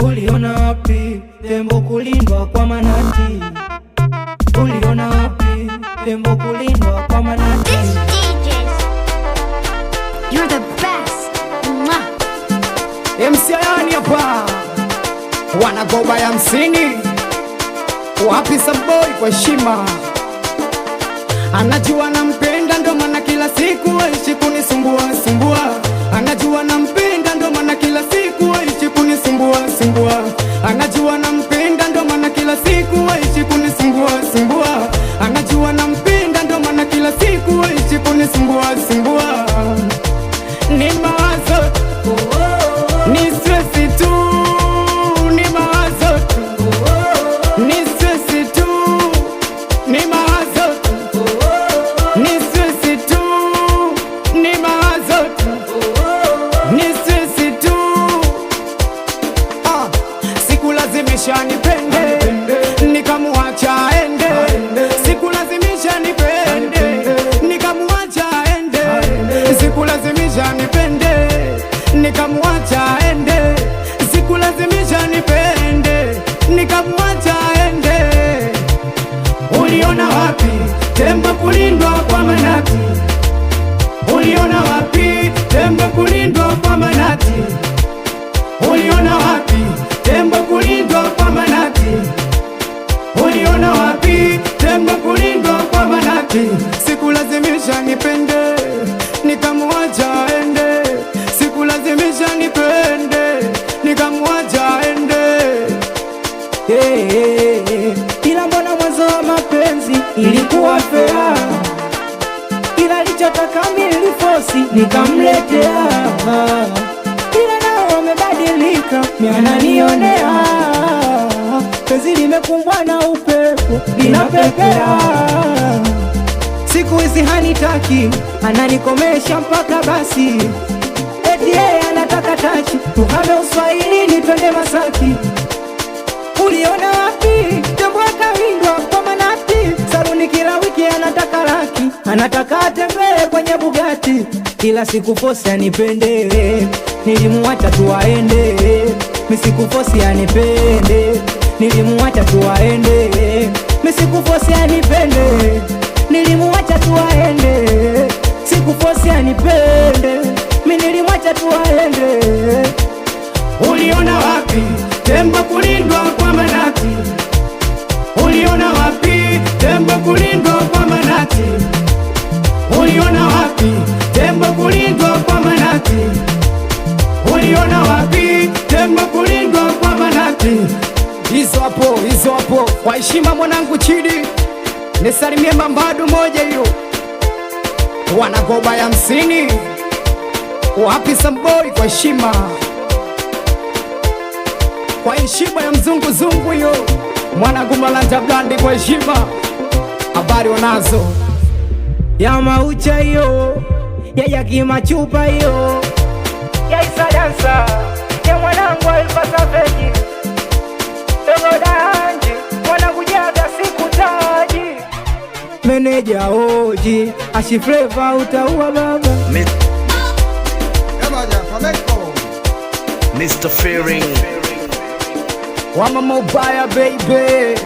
Uliona wapi tembo kulindwa kwa manati? Uliona wapi tembo kulindwa kwa manati? This DJs, you're the best. MC Ayani hapa, wanagoba ya msini. Wapi Samboy kwa heshima, anajua nampenda ndo maana kila siku aishi kunisumbua sumbua. Anajua nampenda ndo maana kila siku aishi kunisumbua sumbua. Anajua nampenda ndo maana kila siku aishi kunisumbua sumbua. Anajua nampenda ndo maana kila siku aishi kunisumbua sumbua. Ni mawazo ni stress tu, ni mawazo tu, ni stress tu, ni mawazo tu, ni stress tu, ni mawazo tu, ni stress tu. Sikulazimisha nipende, nikamuacha aende. Sikulazimisha nipende, nikamuacha aende. Sikulazimisha nipende, nikamuacha aende. Sikulazimisha nipende, nikamuacha aende. Uliona wapi tembo kulindwa kwa manati? Uliona wapi tembo kulindwa kwa manati? Uliona wapi tembo kulindwa kwa manati? Uliona wapi tembo kulindwa kwa manati? Sikulazimisha nipende, nikamuacha aende. Sikulazimisha nipende, nikamuacha aende. Ila mbona mwanzo wa mapenzi ilikuwa fair, ila alichotaka mimi force nikamletea. Ila nao wamebadilika, mimi ananionea. Penzi limekumbwa na upepo linapepea. Siku hizi hanitaki, ananikomesha mpaka basi. Eti yeye anataka tachi, tuhame Uswahilini twende Masaki. Uliona wapi tembo akawindwa kwa manati? Saluni kila wiki anataka laki, anataka atembee kwenye Bugatti. Kila siku fosi anipende, nilimuacha tu aende. Misiku fosi anipende, nilimuacha tu aende. Misiku fosi anipende, nilimuacha tu aende. Siku fosi anipende, mimi nilimwacha tu aende. Uliona wapi tembo kulindwa kwa manati? Uliona wapi tembo kulindwa kwa manati? Uliona wapi tembo kulindwa kwa manati? Uliona wapi tembo kulindwa kwa manati? Hizo hapo kwa heshima mwanangu Chidi, nisalimie Mbambadu moja hiyo. Wanagoba ya msini. Wapi Samboy kwa heshima, kwa heshima ya mzungu zungu hiyo. Mwanangu Malanja Blandi kwa heshima. Habari wanazo ya maucha hiyo, ya kimachupa hiyo, ya Isa dansa, ya mwanangu Alpasa Veji, Dogo Danji, mwanangu Jaga siku taji, meneja Oji, Ashi Flavor utaua baba. Mr. Fearing Wama Mobile baby.